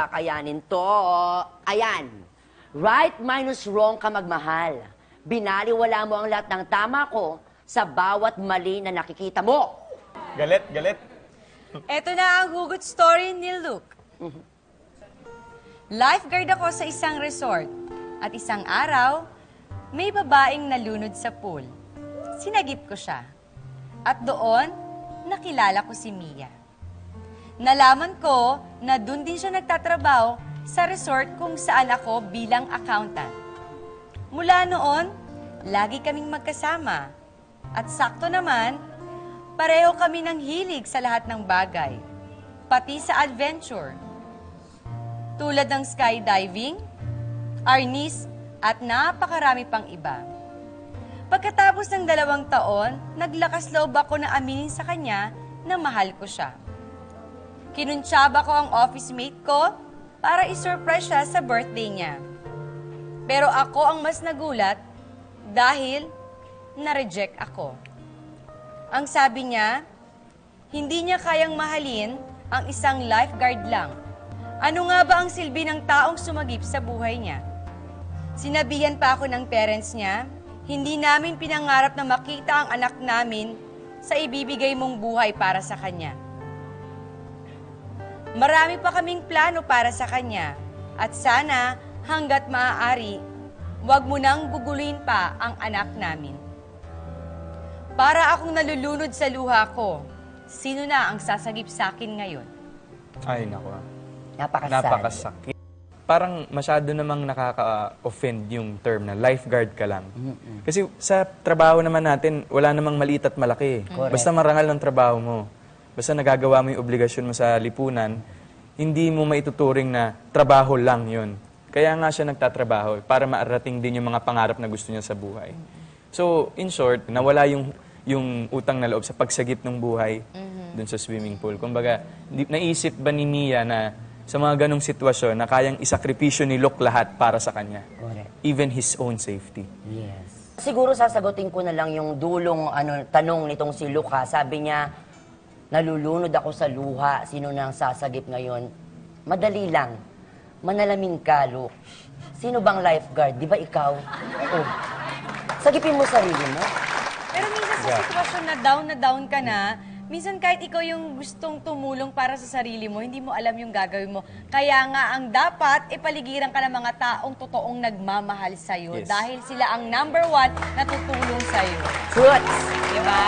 kakayanin to. Ayan. Right minus wrong ka magmahal. Binaliwala mo ang lahat ng tama ko sa bawat mali na nakikita mo. Galit, galit. Ito na ang hugot story ni Luke. Lifeguard ako sa isang resort at isang araw, may babaeng nalunod sa pool. Sinagip ko siya. At doon, nakilala ko si Mia. Nalaman ko na doon din siya nagtatrabaho sa resort kung saan ako bilang accountant. Mula noon, lagi kaming magkasama. At sakto naman, pareho kami ng hilig sa lahat ng bagay, pati sa adventure. Tulad ng skydiving, arnis, at napakarami pang iba. Pagkatapos ng 2 taon, naglakas loob ako na aminin sa kanya na mahal ko siya. Kinuntsaba ko ang office mate ko para isurprise siya sa birthday niya. Pero ako ang mas nagulat dahil na-reject ako. Ang sabi niya, hindi niya kayang mahalin ang isang lifeguard lang. Ano nga ba ang silbi ng taong sumagip sa buhay niya? Sinabihan pa ako ng parents niya, hindi namin pinangarap na makita ang anak namin sa ibibigay mong buhay para sa kanya. Marami pa kaming plano para sa kanya at sana hanggat maaari, huwag mo nang guguluhin pa ang anak namin. Para akong nalulunod sa luha ko, sino na ang sasagip sa akin ngayon? Ay, naku. Napakasad. Napakasakit. Parang masyado namang nakaka-offend yung term na lifeguard ka lang. Kasi sa trabaho naman natin, wala namang maliit at malaki. Correct. Basta marangal ang trabaho mo. Basta nagagawa mo yung obligasyon mo sa lipunan, hindi mo maituturing na trabaho lang yun. Kaya nga siya nagtatrabaho para maarating din yung mga pangarap na gusto niya sa buhay. So, in short, nawala yung utang na loob sa pagsagip ng buhay dun sa swimming pool. Kumbaga, naisip ba ni Mia na sa mga ganong sitwasyon na kayang isakripisyo ni Luke lahat para sa kanya? Correct. Even his own safety. Yes. Siguro sasagutin ko na lang yung dulong tanong nitong si Luca. Sabi niya, nalulunod ako sa luha. Sino na ang sasagip ngayon? Madali lang. Manalamin ka, Luke. Sino bang lifeguard? Di ba ikaw? Oh. Sagipin mo sarili mo. Pero minsan sa sitwasyon na down ka na, minsan kahit ikaw yung gustong tumulong para sa sarili mo, hindi mo alam yung gagawin mo. Kaya nga ang dapat, ipaligiran ka ng mga taong totoong nagmamahal sa'yo. Yes. Dahil sila ang #1 na tutulong sa'yo. Fruits! Diba?